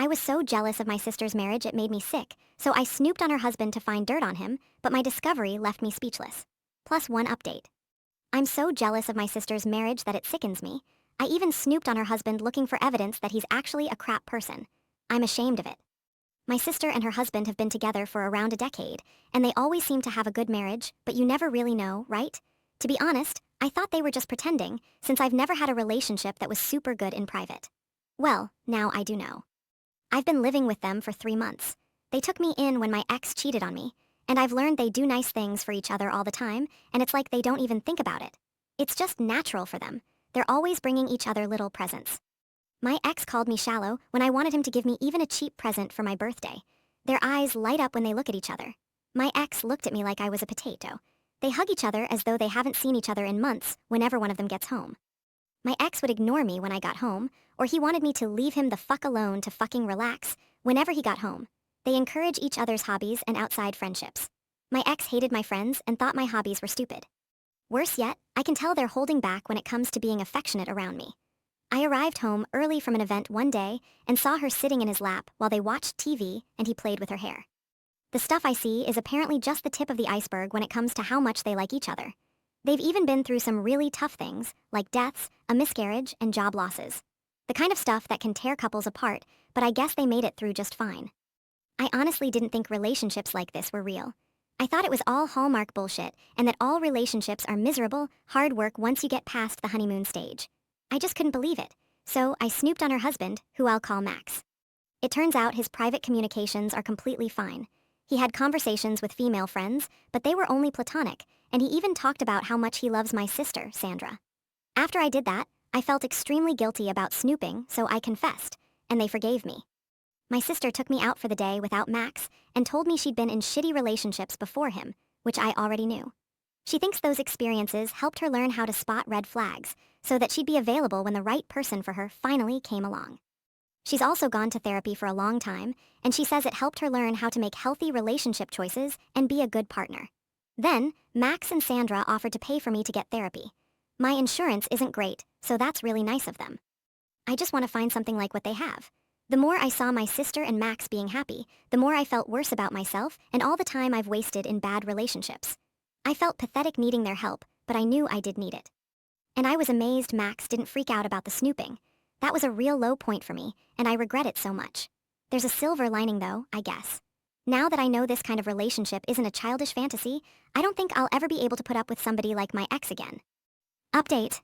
I was so jealous of my sister's marriage it made me sick, so I snooped on her husband to find dirt on him, but my discovery left me speechless. Plus one update. I'm so jealous of my sister's marriage that it sickens me. I even snooped on her husband looking for evidence that he's actually a crap person. I'm ashamed of it. My sister and her husband have been together for around a decade, and they always seem to have a good marriage, but you never really know, right? To be honest, I thought they were just pretending, since I've never had a relationship that was super good in private. Well, now I do know. I've been living with them for 3 months. They took me in when my ex cheated on me, and I've learned they do nice things for each other all the time, and it's like they don't even think about it. It's just natural for them. They're always bringing each other little presents. My ex called me shallow when I wanted him to give me even a cheap present for my birthday. Their eyes light up when they look at each other. My ex looked at me like I was a potato. They hug each other as though they haven't seen each other in months whenever one of them gets home. My ex would ignore me when I got home, or he wanted me to leave him the fuck alone to fucking relax whenever he got home. They encourage each other's hobbies and outside friendships. My ex hated my friends and thought my hobbies were stupid. Worse yet, I can tell they're holding back when it comes to being affectionate around me. I arrived home early from an event one day and saw her sitting in his lap while they watched TV and he played with her hair. The stuff I see is apparently just the tip of the iceberg when it comes to how much they like each other. They've even been through some really tough things, like deaths, a miscarriage, and job losses. The kind of stuff that can tear couples apart, but I guess they made it through just fine. I honestly didn't think relationships like this were real. I thought it was all Hallmark bullshit, and that all relationships are miserable, hard work once you get past the honeymoon stage. I just couldn't believe it, so I snooped on her husband, who I'll call Max. It turns out his private communications are completely fine. He had conversations with female friends, but they were only platonic, and he even talked about how much he loves my sister, Sandra. After I did that, I felt extremely guilty about snooping, so I confessed, and they forgave me. My sister took me out for the day without Max and told me she'd been in shitty relationships before him, which I already knew. She thinks those experiences helped her learn how to spot red flags, so that she'd be available when the right person for her finally came along. She's also gone to therapy for a long time, and she says it helped her learn how to make healthy relationship choices and be a good partner. Then, Max and Sandra offered to pay for me to get therapy. My insurance isn't great, so that's really nice of them. I just want to find something like what they have. The more I saw my sister and Max being happy, the more I felt worse about myself and all the time I've wasted in bad relationships. I felt pathetic needing their help, but I knew I did need it. And I was amazed Max didn't freak out about the snooping. That was a real low point for me, and I regret it so much. There's a silver lining though, I guess. Now that I know this kind of relationship isn't a childish fantasy, I don't think I'll ever be able to put up with somebody like my ex again. Update.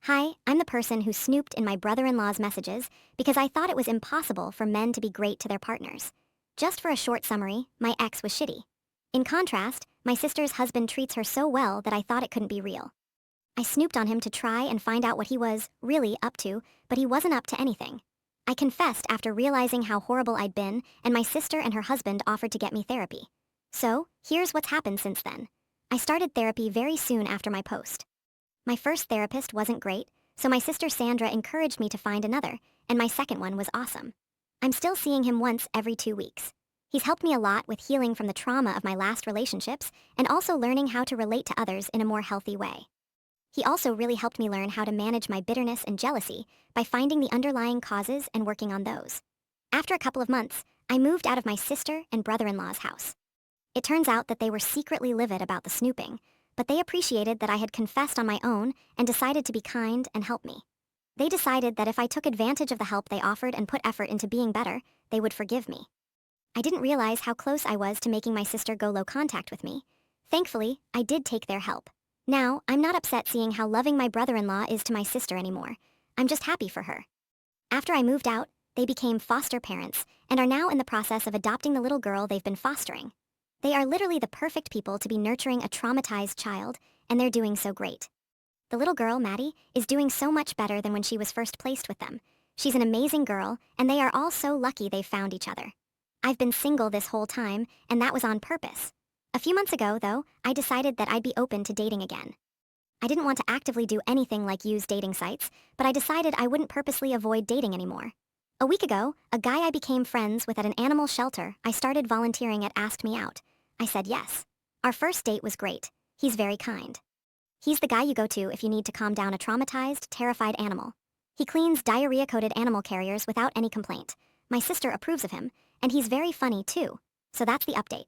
Hi, I'm the person who snooped in my brother-in-law's messages because I thought it was impossible for men to be great to their partners. Just for a short summary, my ex was shitty. In contrast, my sister's husband treats her so well that I thought it couldn't be real. I snooped on him to try and find out what he was really up to, but he wasn't up to anything. I confessed after realizing how horrible I'd been, and my sister and her husband offered to get me therapy. So, here's what's happened since then. I started therapy very soon after my post. My first therapist wasn't great, so my sister Sandra encouraged me to find another, and my second one was awesome. I'm still seeing him once every 2 weeks. He's helped me a lot with healing from the trauma of my last relationships, and also learning how to relate to others in a more healthy way. He also really helped me learn how to manage my bitterness and jealousy by finding the underlying causes and working on those. After a couple of months, I moved out of my sister and brother-in-law's house. It turns out that they were secretly livid about the snooping, but they appreciated that I had confessed on my own and decided to be kind and help me. They decided that if I took advantage of the help they offered and put effort into being better, they would forgive me. I didn't realize how close I was to making my sister go low contact with me. Thankfully, I did take their help. Now, I'm not upset seeing how loving my brother-in-law is to my sister anymore. I'm just happy for her. After I moved out, they became foster parents and are now in the process of adopting the little girl they've been fostering. They are literally the perfect people to be nurturing a traumatized child, and they're doing so great. The little girl, Maddie, is doing so much better than when she was first placed with them. She's an amazing girl, and they are all so lucky they've found each other. I've been single this whole time, and that was on purpose. A few months ago, though, I decided that I'd be open to dating again. I didn't want to actively do anything like use dating sites, but I decided I wouldn't purposely avoid dating anymore. A week ago, a guy I became friends with at an animal shelter I started volunteering at asked me out. I said yes. Our first date was great. He's very kind. He's the guy you go to if you need to calm down a traumatized, terrified animal. He cleans diarrhea-coated animal carriers without any complaint. My sister approves of him, and he's very funny too. So that's the update.